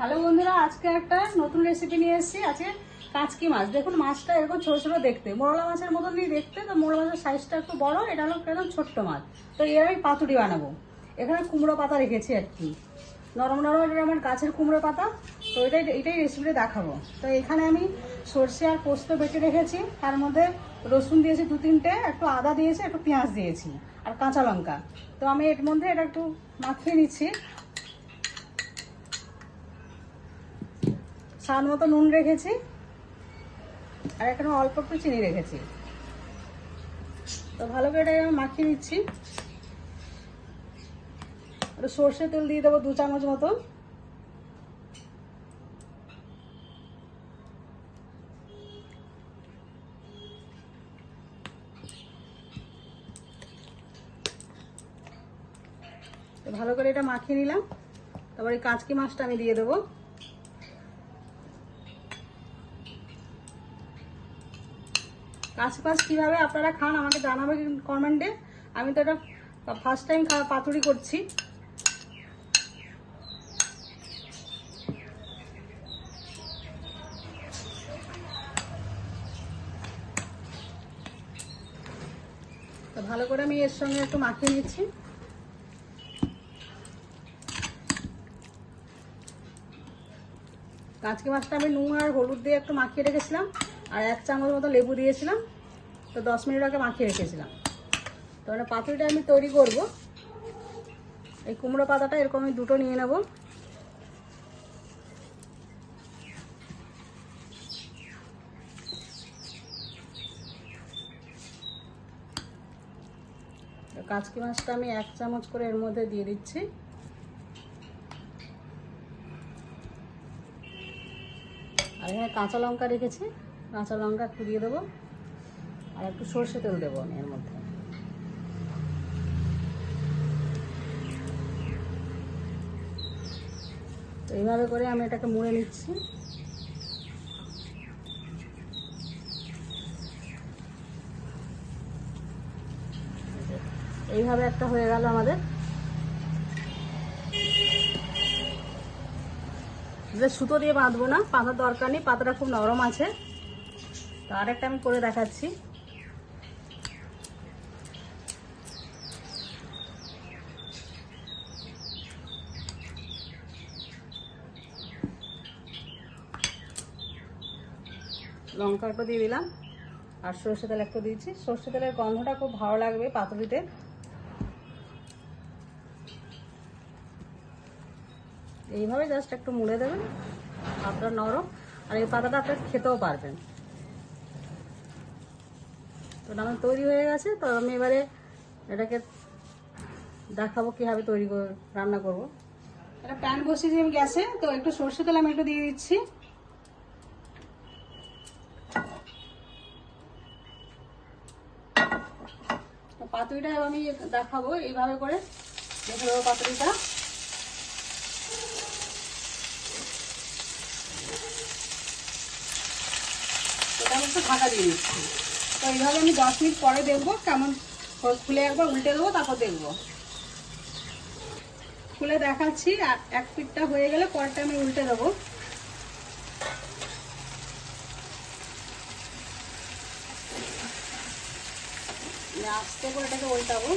Hello বন্ধুরা, আজকে একটা নতুন রেসিপি নিয়ে এসেছি। আজকে কাচকি মাছ। দেখুন মাছটা এরকম ছোট ছোট দেখতে, মোরলা মাছের মতনই দেখতে। তো মোরলা মাছের সাইজটা একটু বড়, এটা হলো একদম ছোট্ট মাছ। তো এর আমি পাতুরি বানাবো। এখানে কুমড়ো পাতা রেখেছি আর কি, নরম নরম, এটা আমার গাছের কুমড়ো পাতা। তো এটাই রেসিপিটা দেখাবো। তো এখানে আমি সর্ষে আর পোস্ত বেটে রেখেছি, তার মধ্যে রসুন দিয়েছি 2-3টে, একটু আদা দিয়েছি, একটু পেঁয়াজ দিয়েছি আর কাঁচা লঙ্কা। তো আমি এর মধ্যে এটা একটু মাখিয়ে নিচ্ছি। স্বাদ মতো নুন রেখেছি আর এখানে অল্প একটু চিনি রেখেছি। তো ভালো করে এটা আমি মাখিয়ে নিচ্ছি। একটু সর্ষে তেল দিয়ে দেবো 2 চামচ মতো। তো ভালো করে এটা মাখিয়ে নিলাম। তারপর এই কাচকি মাছটা আমি দিয়ে দেবো। কাঁচকি মাছ কীভাবে আপনারা খান আমাকে জানাবে কমেন্টে। আমি তো এটা ফার্স্ট টাইম পাতুরি করছি। তো ভালো করে আমি এর সঙ্গে একটু মাখিয়ে নিচ্ছি। কাচকি মাছটা আমি নুন আর হলুদ দিয়ে একটু মাখিয়ে রেখেছিলাম, আর 1 চামচ মতো লেবু দিয়েছিলাম। তো 10 মিনিট আগে মাখিয়ে রেখেছিলাম। তো মানে পাতুরিটা আমি তৈরি করব। এই কুমড়ো পাতাটা এরকম আমি 2টো নিয়ে নেব। কাচকি মাছটা আমি 1 চামচ করে এর মধ্যে দিয়ে দিচ্ছি। আর এখানে কাঁচা লঙ্কা রেখেছি, কাঁচা লঙ্কা একটু দিয়ে দেবো, আর একটু সর্ষে তেল দেবো আমি এর মধ্যে। তো এইভাবে করে আমি এটাকে মুড়ে নিচ্ছি। এইভাবে একটা হয়ে গেল আমাদের। সুতো দিয়ে বাঁধবো না, পাতার দরকার নেই, পাতাটা খুব নরম আছে। তো আরেকটা আমি করে দেখাচ্ছি। লঙ্কা একটু দিয়ে দিলাম আর সর্ষে তেল একটু দিয়েছি। সর্ষে তেলের গন্ধটা খুব ভালো লাগবে পাতুরিতে। এইভাবে জাস্ট একটু মুড়ে দেবেন, পাতাটা নরম, আর এই পাতাটা আপনার খেতেও পারবেন। তো আমার তৈরি হয়ে গেছে। তো আমি এবারে এটাকে দেখাবো কীভাবে রান্না করব। একটা প্যান বসিয়েছি আমি গ্যাসে। তো একটু সর্ষে তেল আমি একটু দিয়ে দিচ্ছি। পাতুরিটা আমি দেখাবো এইভাবে করে, দেখে দেবো পাতুরিটা। এটা আমি একটু ঢাকা দিয়ে দিচ্ছি। তো এইভাবে আমি 10 মিনিট পরে দেখবো কেমন খুলে, একবার উল্টে দেবো, তারপর দেখবো। খুলে দেখাচ্ছি। 1 পিঠটা হয়ে গেলে পরটা আমি উল্টে দেবো। আস্তে করে এটাকে উল্টাবো।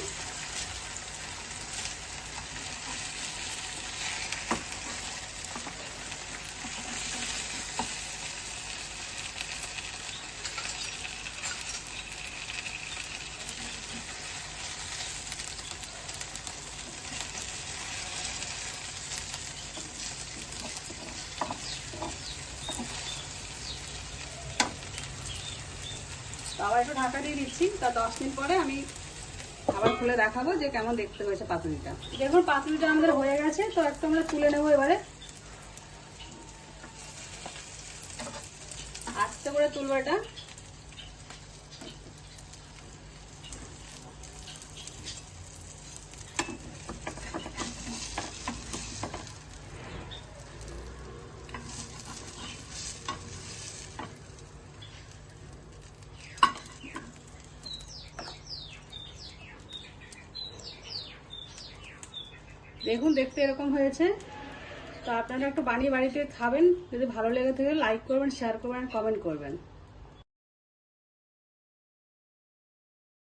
আবার একটু ঢাকা দিয়ে দিচ্ছি। তা 10 মিনিট পরে আমি আবার খুলে দেখাবো যে কেমন দেখতে হয়েছে পাতুরিটা। দেখুন পাতুরিটা আমাদের হয়ে গেছে। তো একটু আমরা তুলে নেবো এবারে। আস্তে করে তুলবো এটা। দেখুন দেখতে এরকম হয়েছে। তো আপনারা একটু বানিয়ে বাড়িতে খাবেন, যদি ভালো লেগে থাকে লাইক করবেন, শেয়ার করবেন, কমেন্ট করবেন।